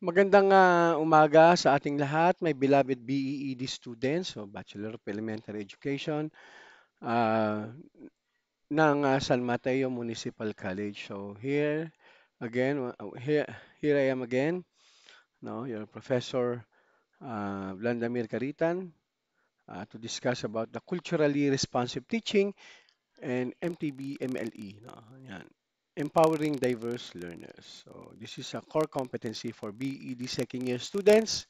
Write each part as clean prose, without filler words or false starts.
Magandang umaga sa ating lahat, my beloved BEED students, so Bachelor of Elementary Education, ah, ng San Mateo Municipal College. So here I am again, no, your Professor Vladimir Caritan, to discuss about the culturally responsive teaching and MTB MLE, no, yan. Empowering diverse learners. So this is a core competency for BED second year students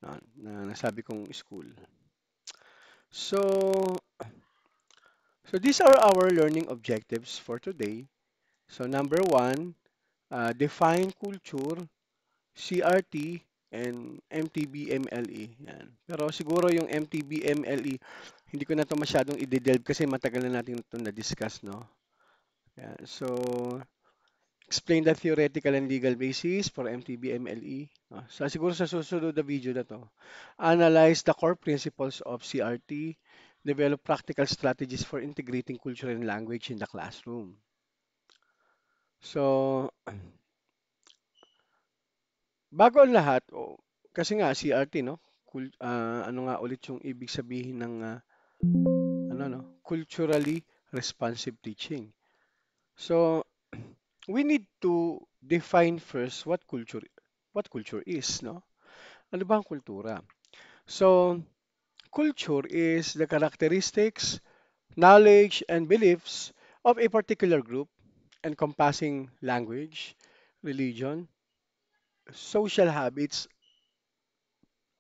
na nasabi kong school. So, so these are our learning objectives for today. So number one, define culture, CRT, and MTB-MLE. Yan. Pero siguro yung MTB-MLE, hindi ko na to masyadong i-delve kasi matagal na natin ito na-discuss, no? Yan. So, explain the theoretical and legal basis for MTB-MLE. So, siguro sa susunod na video na to, analyze the core principles of CRT, develop practical strategies for integrating culture and language in the classroom. So, bago ang lahat, kasi nga CRT, no? Ano nga ulit yung ibig sabihin ng ano, no? Culturally responsive teaching. So, we need to define first what culture is, no? Ano ba ang kultura? So, culture is the characteristics, knowledge, and beliefs of a particular group encompassing language, religion, social habits,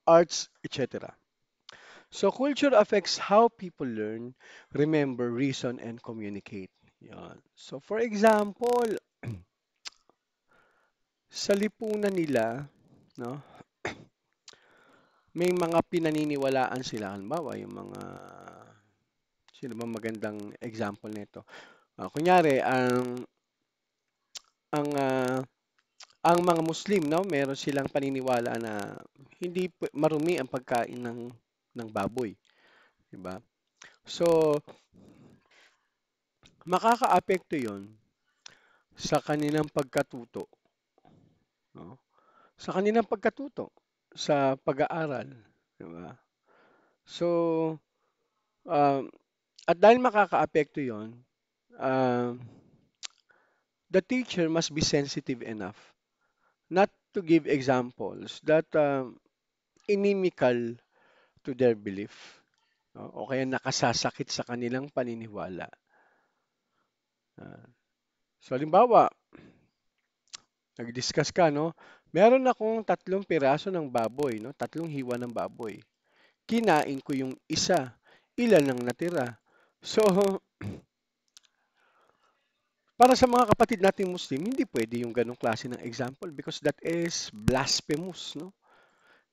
arts, etc. So, culture affects how people learn, remember, reason, and communicate. Yan. So, for example, sa lipunan nila, no, may mga pinaniniwalaan sila. Halimbawa, yung mga, sino ba magandang example nito? Kunyari, ang ang mga Muslim, no, meron silang paniniwala na hindi marumi ang pagkain ng baboy, 'di ba? So, makakaapekto 'yon sa kanilang pagkatuto, no? Sa kanilang pagkatuto sa pag-aaral, 'di ba? So, um, at dahil makakaapekto 'yon, um, the teacher must be sensitive enough not to give examples that inimical to their belief, no? O kaya nakasasakit sa kanilang paniniwala. Ah, so halimbawa, nag-discuss ka, no? Meron akong 3 piraso ng baboy, no? 3 hiwa ng baboy. Kinain ko yung isa. Ilan ang natira? So, para sa mga kapatid nating Muslim, hindi pwede yung ganong klase ng example because that is blasphemous, no?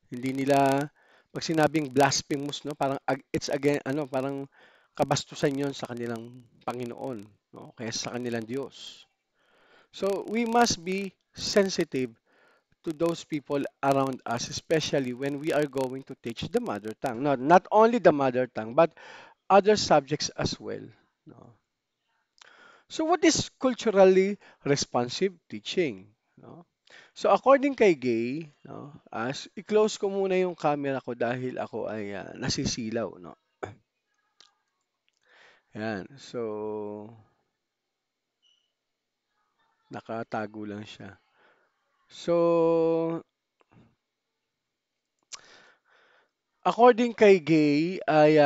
Hindi nila pag sinabing blasphemous, no, parang it's again ano, parang kabastusan 'yon sa kanilang Panginoon, no, kaya sa kanilang Diyos. So we must be sensitive to those people around us, especially when we are going to teach the mother tongue. Not only the mother tongue, but other subjects as well. No? So what is culturally responsive teaching? No? So according kay Gay, no, i-close ko muna yung camera ko dahil ako ay nasisilaw, no. Yan. So nakatago lang siya. So according kay Gay ay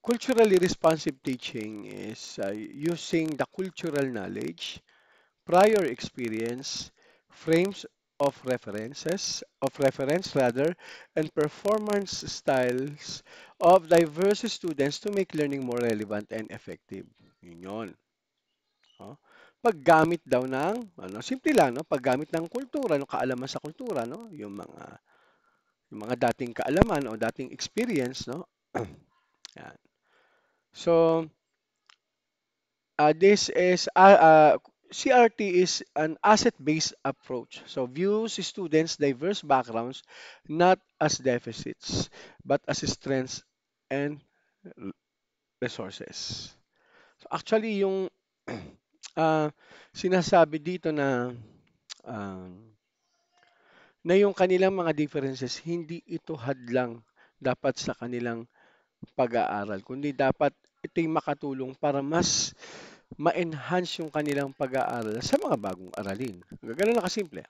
culturally responsive teaching is using the cultural knowledge, prior experience, frames of reference rather, and performance styles of diverse students to make learning more relevant and effective. Yun yun. No? Paggamit daw ng, simple lang, no? Paggamit ng kultura, no? Kaalaman sa kultura, no? Yung mga dating kaalaman o dating experience, no? Yan. So, this is CRT is an asset-based approach. So views students' diverse backgrounds not as deficits, but as strengths and resources. So actually, yung uh, sinasabi dito na um, na yung kanilang mga differences, hindi ito hadlang dapat sa kanilang pag-aaral, kundi dapat ito'y makatulong para mas ma-enhance yung kanilang pag-aaral sa mga bagong aralin. Gano'n na kasimple.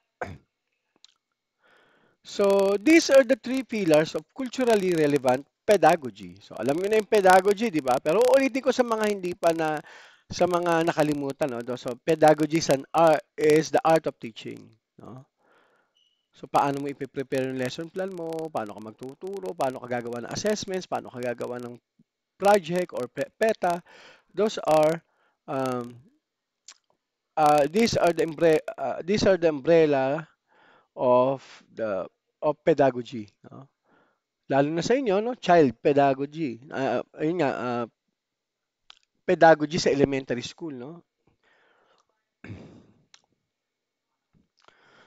So, these are the three pillars of culturally relevant pedagogy. So, alam niyo na yung pedagogy, di ba? Pero ulitin ko sa mga hindi pa na, sa mga nakalimutan, no? So, pedagogy is, is the art of teaching. No? So, paano mo ipiprepare yung lesson plan mo, paano ka magtuturo, paano ka gagawa ng assessments, paano ka gagawa ng project or PETA. Those are um, these are the umbrella of the of pedagogy. No? Lalo na sa inyo, no? Child pedagogy. Ayun nga, pedagogy sa elementary school, no?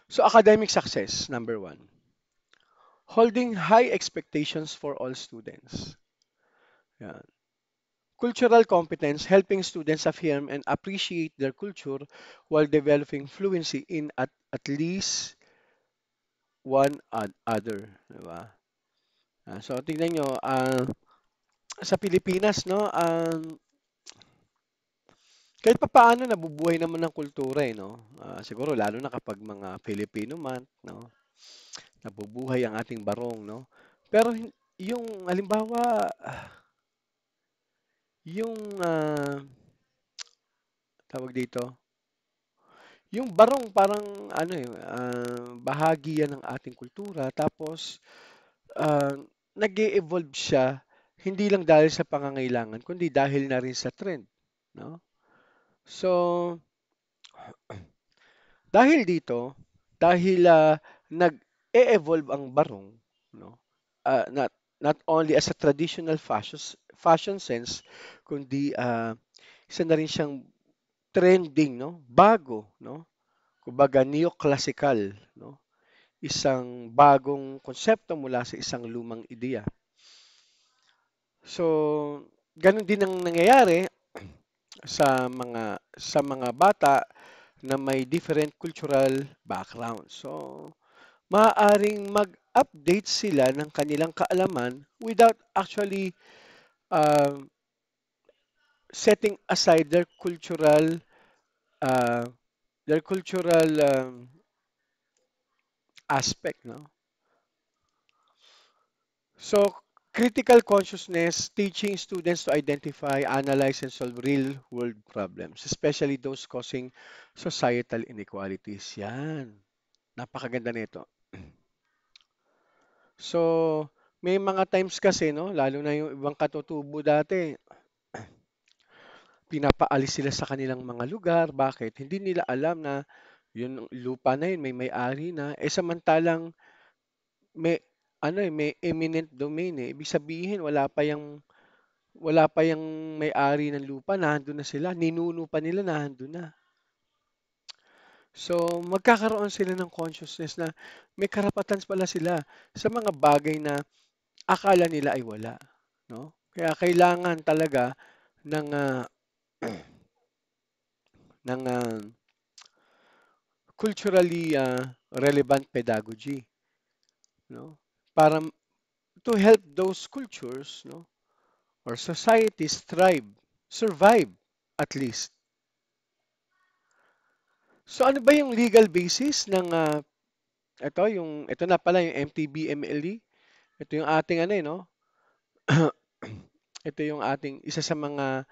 So, academic success, number one. Holding high expectations for all students. Yan. Cultural competence, helping students affirm and appreciate their culture while developing fluency in at least one other. Diba? So, tingnan nyo, sa Pilipinas, no, kahit pa paano nabubuhay naman ng kultura eh, no? Siguro lalo na kapag mga Filipino month, no? Nabubuhay ang ating barong, no? Pero yung halimbawa, yung tawag dito, yung barong parang ano eh, bahagi yan ng ating kultura. Tapos uh, nag-e-evolve siya hindi lang dahil sa pangangailangan, kundi dahil na rin sa trend, no? So, dahil dito, dahil nag-e-evolve ang barong, no? Not only as a traditional fashion sense, kundi isa na rin siyang trending, no? Bago, no? Kumbaga neoclassical, no? Isang bagong konsepto mula sa isang lumang ideya. So, ganun din ang nangyayari sa mga bata na may different cultural background. So, maaaring mag-update sila ng kanilang kaalaman without actually um, setting aside uh, their cultural aspect, no? So, critical consciousness teaching students to identify, analyze, and solve real-world problems, especially those causing societal inequalities. Yan. Napakaganda nito. So, may mga times kasi, no, lalo na yung ibang katutubo dati, pinapaalis sila sa kanilang mga lugar. Bakit? Hindi nila alam na yung lupa na yun may may-ari na. Eh samantalang may ano eh, may eminent domain eh. Ibig sabihin wala pa yung may-ari ng lupa, nandoon na sila. Ninuno pa nila, nandoon na. So, magkakaroon sila ng consciousness na may karapatan pala sila sa mga bagay na akala nila ay wala, no? Kaya kailangan talaga ng ng culturally relevant pedagogy, no? Para to help those cultures, no, or societies thrive, survive at least. So ano ba yung legal basis ng ito na pala yung MTB-MLE. Ito yung ating ano no. Ito yung ating isa sa mga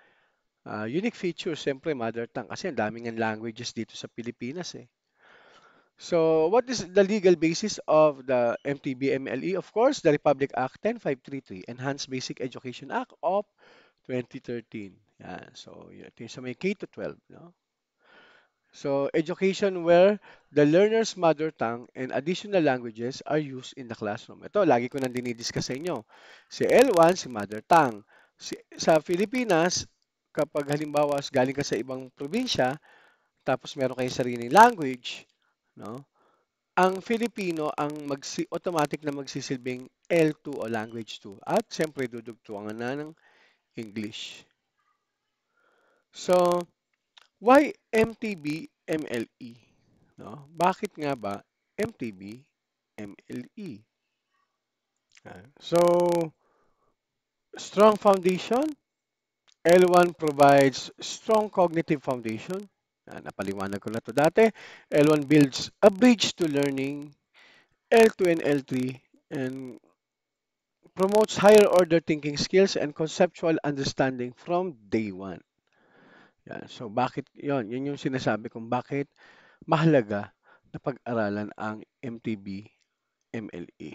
unique features, siyempre mother tongue kasi ang daming ng languages dito sa Pilipinas eh. So, what is the legal basis of the MTB-MLE? Of course, the Republic Act 10533, Enhanced Basic Education Act of 2013. Yan. So, ito yung sa may K to 12. No? So, education where the learner's mother tongue and additional languages are used in the classroom. Ito, lagi ko nang dinidiscuss sa inyo. Si L1, si mother tongue. Sa Pilipinas, kapag halimbawa galing ka sa ibang probinsya, tapos meron kayong sariling language, no? Ang Filipino ang automatic na magsisilbing L2 o language 2 at siyempre dudugtungan na ng English. So, why MTB MLE? no? Bakit nga ba MTB, MLE? So, strong foundation. L1 provides strong cognitive foundation. Napaliwanag ko na to dati. L1 builds a bridge to learning. L2 and L3 and promotes higher order thinking skills and conceptual understanding from day one. Yan. So bakit yon? Yun yung sinasabi kong bakit mahalaga na pag-aralan ang MTB, MLE.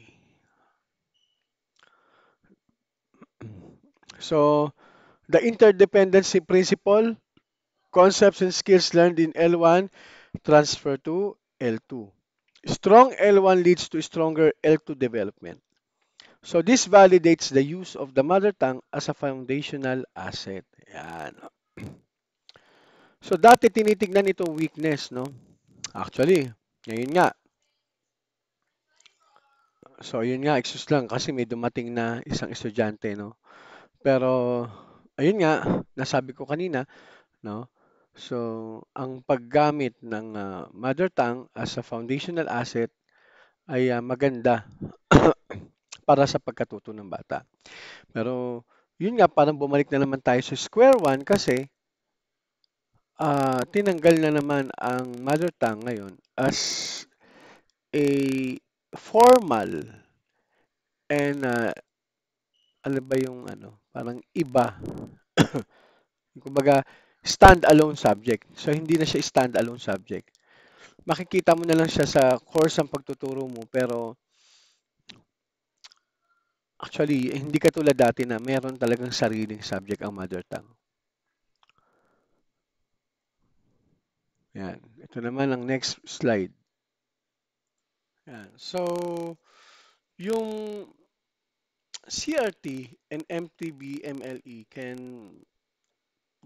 So, the interdependency principle, concepts and skills learned in L1 transfer to L2. Strong L1 leads to stronger L2 development. So this validates the use of the mother tongue as a foundational asset. Yan. So dati tinitignan itong weakness, no? Actually, ngayon nga. So yun nga, excuse lang kasi may dumating na isang estudyante, no? Pero ayun nga, nasabi ko kanina, no? So ang paggamit ng mother tongue as a foundational asset ay maganda para sa pagkatuto ng bata. Pero yun nga, parang bumalik na naman tayo sa square one kasi tinanggal na naman ang mother tongue ngayon as a formal and ano ba yung ano, parang iba. Kumbaga, stand-alone subject. So, hindi na siya stand-alone subject. Makikita mo na lang siya sa course ang pagtuturo mo, pero actually, hindi katulad dati na meron talagang sariling subject ang mother tongue. Yan. Ito naman ang next slide. Yan. So, yung CRT and MTB, MLE can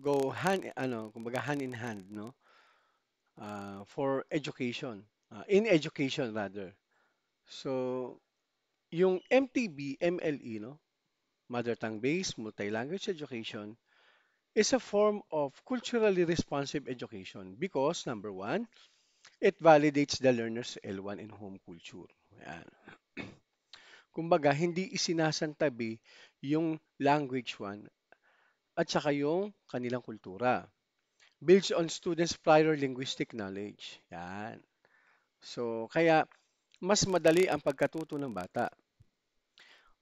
go kumbaga hand in hand, no? For education, in education rather. So, yung MTB, MLE, no? Mother tongue based multi-language education is a form of culturally responsive education because number one, it validates the learner's L1 in home culture. Yan. Kumbaga, hindi isinasantabi yung language one at saka yung kanilang kultura. Builds on students' prior linguistic knowledge. Yan. So, kaya mas madali ang pagkatuto ng bata.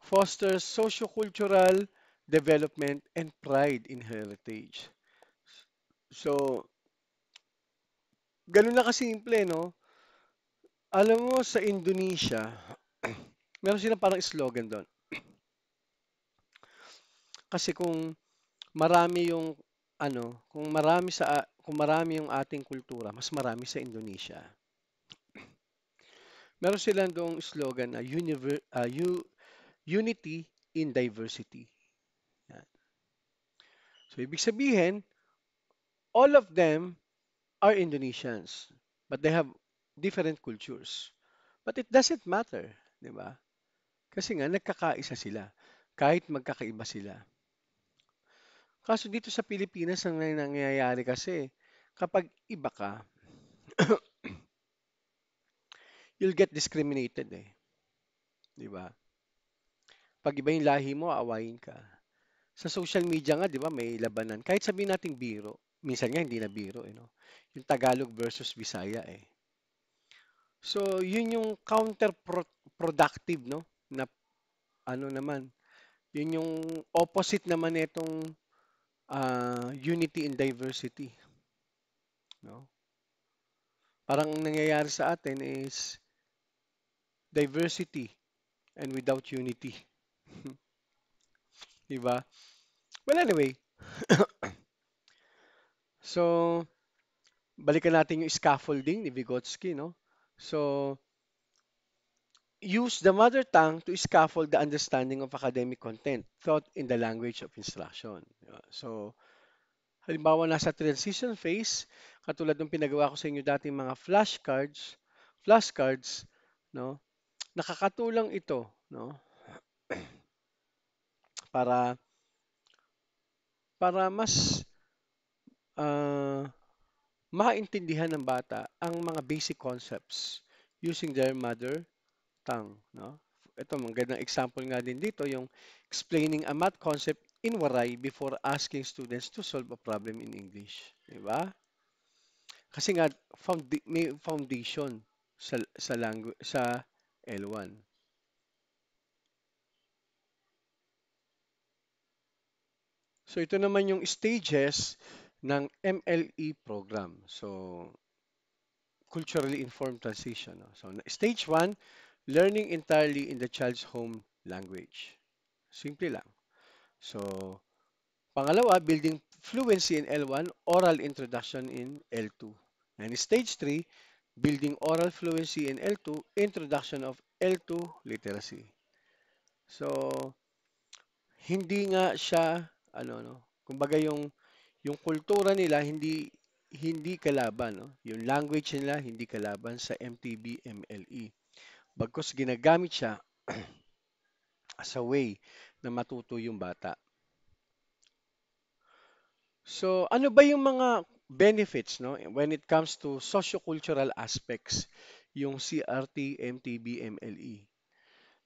Fosters sociocultural development and pride in heritage. So, ganun na kasimple, no? Alam mo, sa Indonesia, meron silang parang slogan doon. Kasi kung marami yung kung marami yung ating kultura, mas marami sa Indonesia. Meron silang doong slogan na unity in diversity. Yan. So ibig sabihin, all of them are Indonesians, but they have different cultures. But it doesn't matter, di ba? Kasi nga nagkakaisa sila kahit magkakaiba sila. Kaso dito sa Pilipinas ang nangyayari kasi kapag iba ka, you'll get discriminated eh, di ba? Pag iba yung lahi mo, aawayin ka. Sa social media nga, di ba, may labanan. Kahit sabihin nating biro, minsan nga hindi na biro, eh, no? Yung Tagalog versus Bisaya eh. So, yun yung counterproductive, no? Na ano naman, yun yung opposite naman nitong unity in diversity, no? Parang ang nangyayari sa atin is diversity and without unity, di ba? Well, anyway, so balikan natin yung scaffolding ni Vygotsky, no? So, use the mother tongue to scaffold the understanding of academic content taught in the language of instruction. So, halimbawa nasa transition phase, katulad ng pinagawa ko sa inyo dating mga flashcards, no? Nakakatulong ito, no? Para para mas ah, maintindihan ng bata ang mga basic concepts using their mother tongue, no? Ito, magandang example nga din dito, yung explaining a math concept in Waray before asking students to solve a problem in English. Di ba? Kasi nga, may foundation sa language, sa L1. So, ito naman yung stages ng MLE program. So, culturally informed transition. No? So, stage 1, learning entirely in the child's home language. Simple lang. So, pangalawa, building fluency in L1, oral introduction in L2. And stage 3, building oral fluency in L2, introduction of L2 literacy. So, hindi nga siya, ano, no, kumbaga yung kultura nila hindi kalaban, no? Yung language nila hindi kalaban sa MTB MLE. Bagkus ginagamit siya as a way na matuto yung bata. So, ano ba yung mga benefits, no, when it comes to sociocultural aspects, yung CRT, MTB, MLE?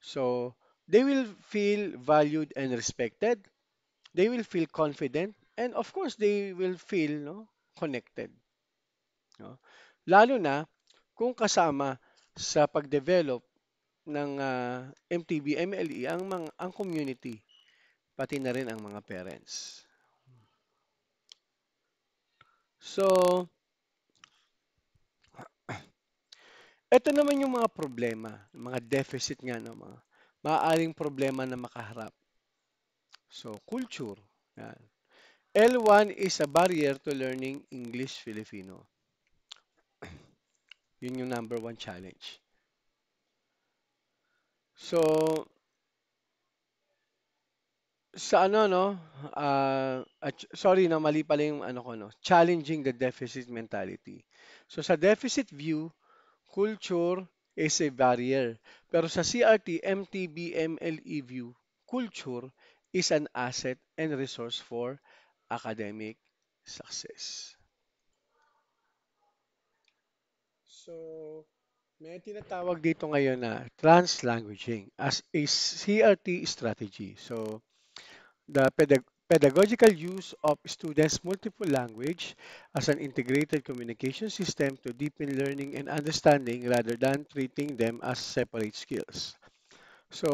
So, they will feel valued and respected. They will feel confident, and of course, they will feel, no, connected. No? Lalo na kung kasama sa pag-develop ng MTB, MLE ang community, pati na rin ang mga parents. So, ito naman yung mga problema, mga deficit nga ng mga maaaring problema na makaharap. So, culture. Yan. L1 is a barrier to learning English Filipino. Yun yung number one challenge. So, sa ano, no? Sorry, no, mali pala yung ano ko, no? Challenging the deficit mentality. So, sa deficit view, culture is a barrier. Pero sa CRT, MTB, MLE view, culture is an asset and resource for academic success. So, may tinatawag dito ngayon na translanguaging as a CRT strategy. So, the pedagogical use of students' multiple language as an integrated communication system to deepen learning and understanding rather than treating them as separate skills. So,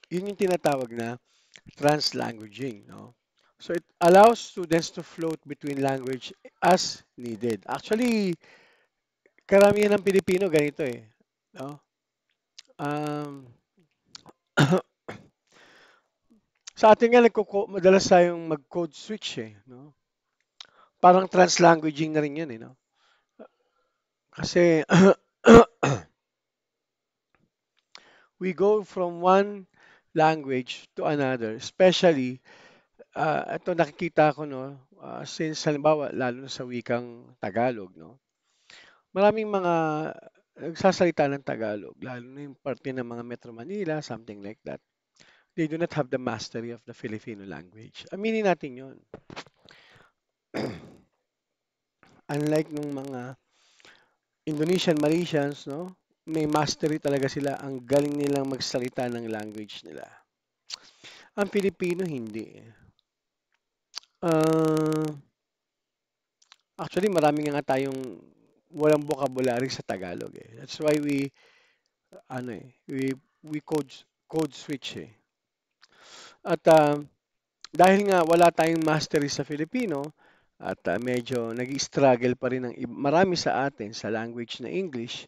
yun yung tinatawag na translanguaging, no? So, it allows students to float between language as needed. Actually, karamihan ng Pilipino ganito eh, no? Um, sa atin nga madalas tayong mag-code switch eh, no? Parang translanguaging na rin 'yan eh, no? Kasi we go from one language to another, especially ito nakikita ko, no, since halimbawa lalo na sa wikang Tagalog, no. Maraming mga nagsasalita ng Tagalog, lalo na yung parte ng mga Metro Manila, something like that. They do not have the mastery of the Filipino language. Aminin natin 'yon. Unlike nung mga Indonesian, Malaysians, no? May mastery talaga sila. Ang galing nilang magsalita ng language nila. Ang Pilipino, hindi. Uh, Actually, marami nga tayong walang vocabulary sa Tagalog eh. That's why ano eh, we code switch eh. At dahil nga wala tayong mastery sa Filipino, at medyo nag-struggle pa rin marami sa atin sa language na English,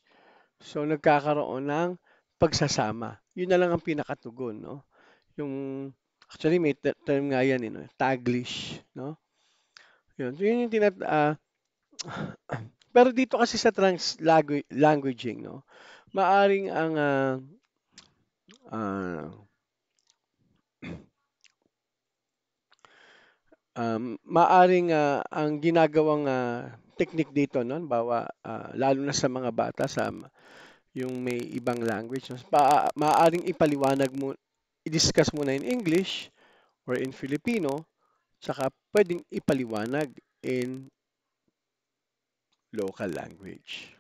so nagkakaroon ng pagsasama. Yun na lang ang pinakatugon, no? Yung actually may term nga yan, no? Taglish, no? Yun yung pero dito kasi sa languaging, no? Maaring ang ah, maaring ang ginagawang technique dito, no? Bawa lalo na sa mga bata yung may ibang language, no? Maaring ipaliwanag mo, i-discuss mo na in English or in Filipino tsaka pwedeng ipaliwanag in local language.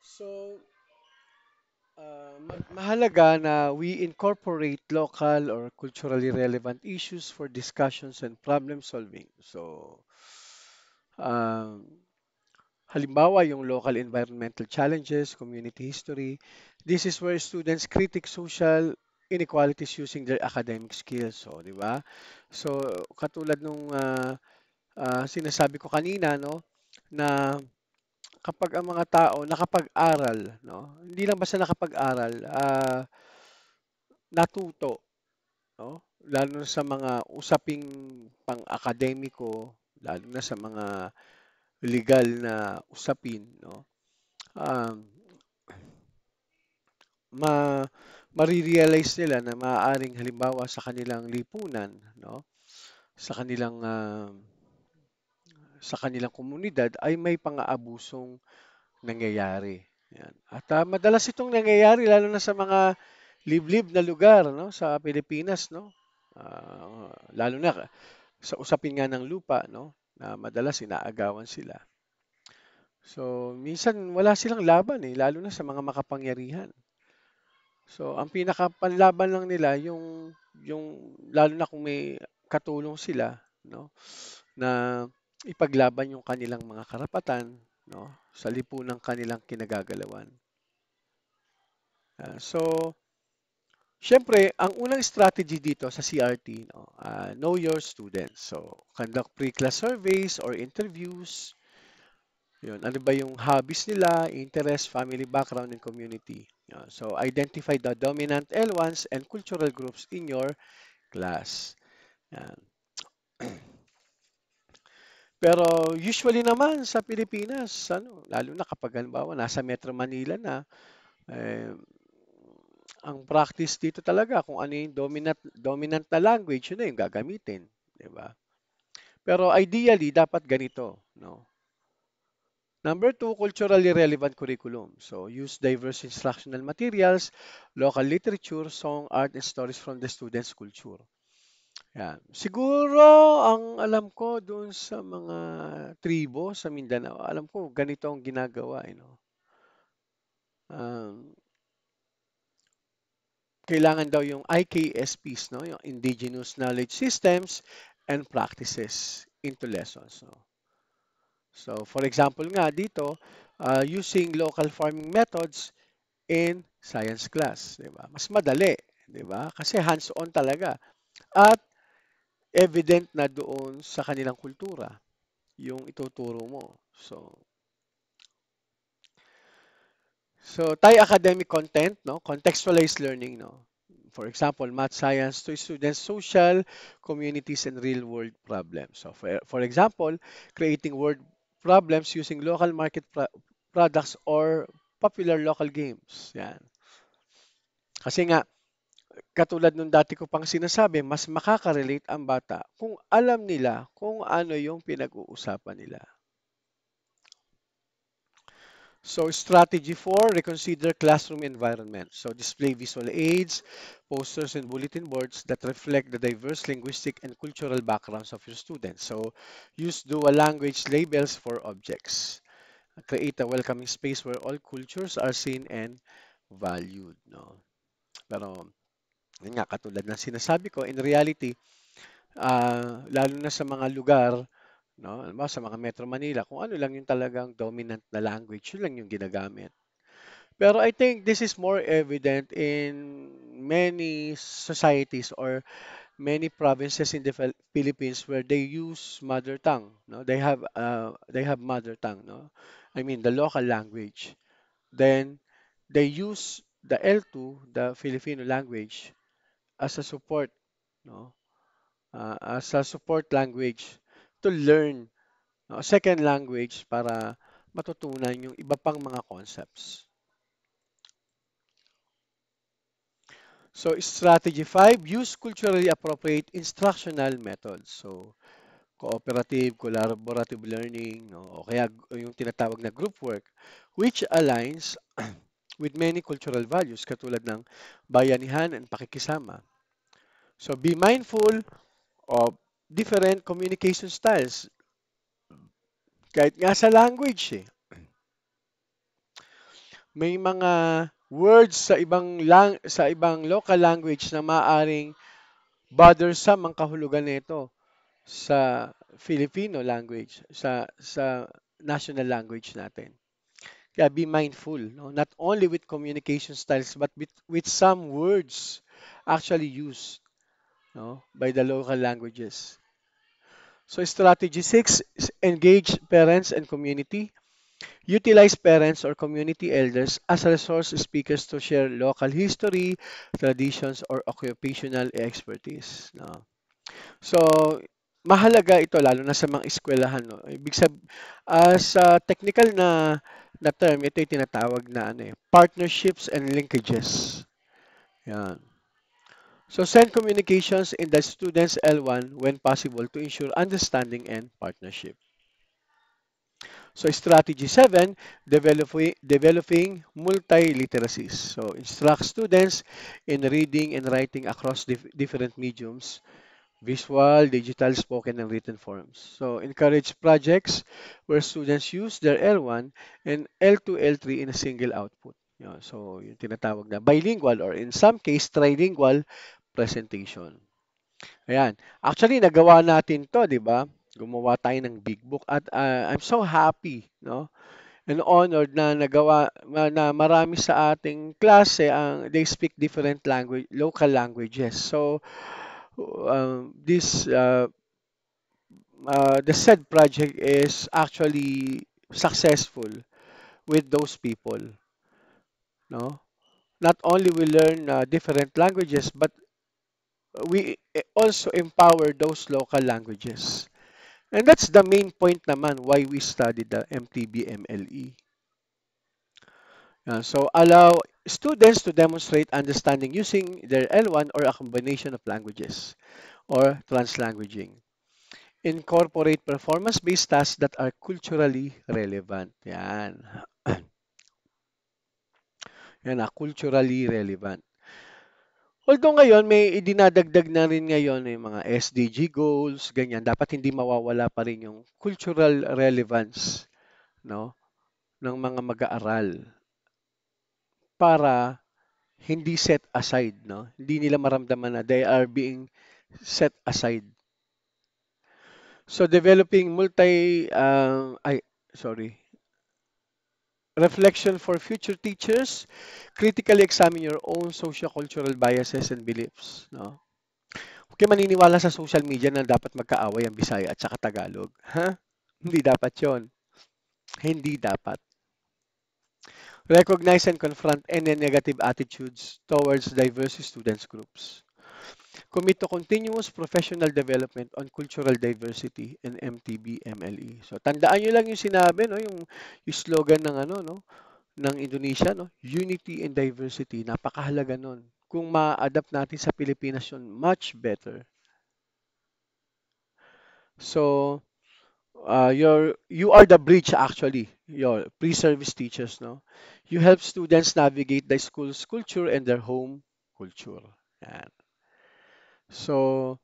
So, mahalaga na we incorporate local or culturally relevant issues for discussions and problem solving. So, um, halimbawa, yung local environmental challenges, community history. This is where students critique social inequalities using their academic skills. So, di ba? So, katulad nung sinasabi ko kanina, no, na kapag ang mga tao nakapag-aral, no, hindi lang basta nakapag-aral, natuto, no, lalo na sa mga usaping pang-akademiko, lalo na sa mga legal na usapin, no, um, ma marirealize nila na maaaring halimbawa sa kanilang lipunan, no, sa kanilang komunidad ay may pang-aabusong nangyayari. Yan. At madalas itong nangyayari lalo na sa mga liblib na lugar, no, sa Pilipinas, no. Lalo na sa usapin nga ng lupa, no, na madalas inaagawan sila. So, minsan wala silang laban eh, lalo na sa mga makapangyarihan. So, ang pinakapanlaban lang nila yung lalo na kung may katulong sila, no, na ipaglaban yung kanilang mga karapatan, no, sa lipunang kanilang kinagagalawan. So, syempre, ang unang strategy dito sa CRT, no, know your students. So, conduct pre-class surveys or interviews. Yun, ano ba yung hobbies nila, interest, family background, and community. Yun. So, identify the dominant L1s and cultural groups in your class. Yan. Pero usually naman sa Pilipinas, ano, lalo na kapag halimbawa nasa Metro Manila na, eh, ang practice dito talaga kung ano yung dominant na language, yun na yung gagamitin, 'di ba? Pero ideally dapat ganito, no? Number two, culturally relevant curriculum. So use diverse instructional materials, local literature, song, art, and stories from the students' culture. Yan. Siguro ang alam ko doon sa mga tribo sa Mindanao, alam ko ganito ang ginagawa, no? Um, Kailangan daw yung IKSPs, no? Yung Indigenous Knowledge Systems and Practices into lessons, no? So, for example nga dito, using local farming methods in science class, 'di ba? Mas madali, 'di ba? Kasi hands-on talaga at evident na doon sa kanilang kultura yung ituturo mo. So tie academic content, no? Contextualized learning, no? For example, math science to students' social, communities, and real-world problems. So for example, creating word problems using local market products or popular local games. Yan. Kasi nga, katulad nung dati ko pang sinasabi, mas makaka-relate ang bata kung alam nila kung ano yung pinag-uusapan nila. So strategy 4, reconsider classroom environment. So display visual aids, posters, and bulletin boards that reflect the diverse linguistic and cultural backgrounds of your students. So use dual language labels for objects. Create a welcoming space where all cultures are seen and valued. No? Pero yun nga, katulad ng sinasabi ko, in reality, lalo na sa mga lugar, no, alam mo, sa mga Metro Manila, kung ano lang yung talagang dominant na language, yun lang yung ginagamit. Pero I think this is more evident in many societies or many provinces in the Philippines where they use mother tongue. No, they have mother tongue. No, I mean the local language. Then they use the L2, the Filipino language, as a support. No, as a support language to learn, no, second language para matutunan yung iba pang mga concepts. So strategy 5, use culturally appropriate instructional methods. So cooperative, collaborative learning, no? O kaya yung tinatawag na group work, which aligns with many cultural values katulad ng bayanihan and pakikisama. So be mindful of different communication styles. Kahit nga sa language eh. May mga words sa ibang local language na maaring bothersome ang kahulugan nito sa Filipino language, sa national language natin. Kaya be mindful, no? Not only with communication styles but with some words actually used, no, by the local languages. So strategy 6 is engage parents and community. Utilize parents or community elders as resource speakers to share local history, traditions, or occupational expertise. No? So, mahalaga ito lalo na sa mga eskwelahan. No? Sa technical na term, ito yung tinatawag na partnerships and linkages. Yan. So, send communications in the student's L1 when possible to ensure understanding and partnership. So strategy 7, developing multiliteracies. So instruct students in reading and writing across different mediums, visual, digital, spoken, and written forms. So encourage projects where students use their L1 and L2, L3 in a single output. Yun. So yung tinatawag na bilingual or in some case trilingual presentation. Ayan. Actually, nagawa natin 'to, 'di ba? Gumawa tayo ng big book at I'm so happy, no? And honored na na marami sa ating klase ang they speak different local languages. So, this the said project is actually successful with those people, no? Not only we learn different languages, but we also empower those local languages. And that's the main point naman why we studied the MTB-MLE. So allow students to demonstrate understanding using their L1 or a combination of languages or translanguaging. Incorporate performance-based tasks that are culturally relevant. Yan. Yan culturally relevant. Although ngayon may idinadagdag na rin ngayon yung mga SDG goals, ganyan, dapat hindi mawawala pa rin yung cultural relevance, no, ng mga mag-aaral para hindi set aside, no? Hindi nila maramdaman na they are being set aside. So developing sorry, reflection for future teachers, critically examine your own socio-cultural biases and beliefs, no? Okay, maniniwala sa social media na dapat magkaaway ang Bisaya at saka Tagalog. Ha? Hindi dapat 'yon. Hindi dapat. Recognize and confront any negative attitudes towards diverse students groups. Commit to continuous professional development on cultural diversity in MTB-MLE. So tandaan niyo lang yung sinabi, no, yung slogan ng no, ng Indonesia, no, unity and diversity. Napakahalaga nun. Kung ma-adapt natin sa Pilipinas yun, much better. So you are the bridge actually, your pre-service teachers, no? You help students navigate the school's culture and their home culture. Yan. So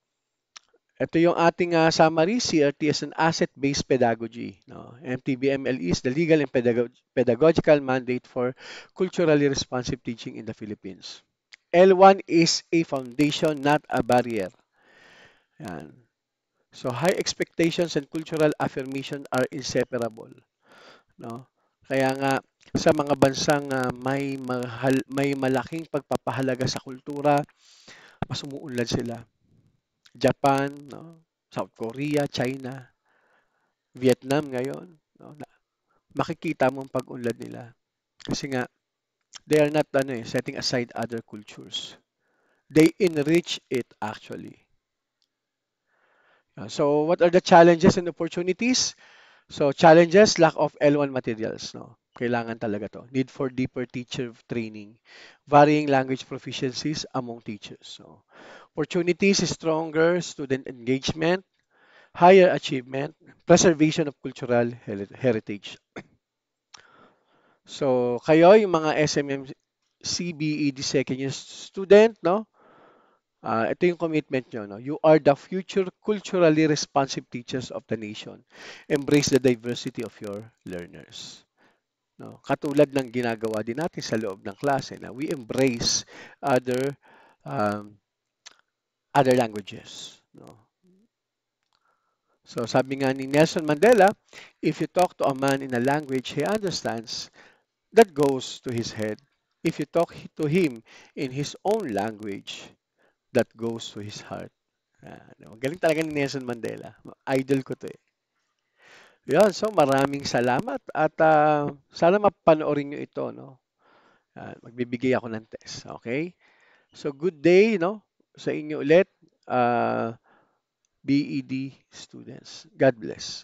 ito yung ating summary, CRT as an asset-based pedagogy. No? MTB-MLE is the legal and pedagogical mandate for culturally responsive teaching in the Philippines. L1 is a foundation, not a barrier. Yan. So high expectations and cultural affirmation are inseparable. No? Kaya nga sa mga bansang may malaking pagpapahalaga sa kultura, mas umuunlad sila. Japan, no? South Korea, China, Vietnam ngayon, no? Makikita mo ang pag-unlad nila. Kasi nga, they are not setting aside other cultures. They enrich it actually. So what are the challenges and opportunities? So challenges, lack of L1 materials. No? Kailangan talaga to. Need for deeper teacher training. Varying language proficiencies among teachers. So, opportunities, stronger student engagement, higher achievement, preservation of cultural heritage. So, kayo, yung mga SMM CBED second year student, no? Ito yung commitment nyo, no? You are the future culturally responsive teachers of the nation. Embrace the diversity of your learners. No? Katulad ng ginagawa din natin sa loob ng klase na we embrace other um, other languages. No? So sabi nga ni Nelson Mandela, if you talk to a man in a language he understands, that goes to his head. If you talk to him in his own language, that goes to his heart. Galing talaga ni Nelson Mandela. Idol ko to eh. Yun, so maraming salamat at sana mapanoorin nyo ito, no? Magbibigay ako ng test, okay? So good day, no? Sa inyo ulit, BED students. God bless.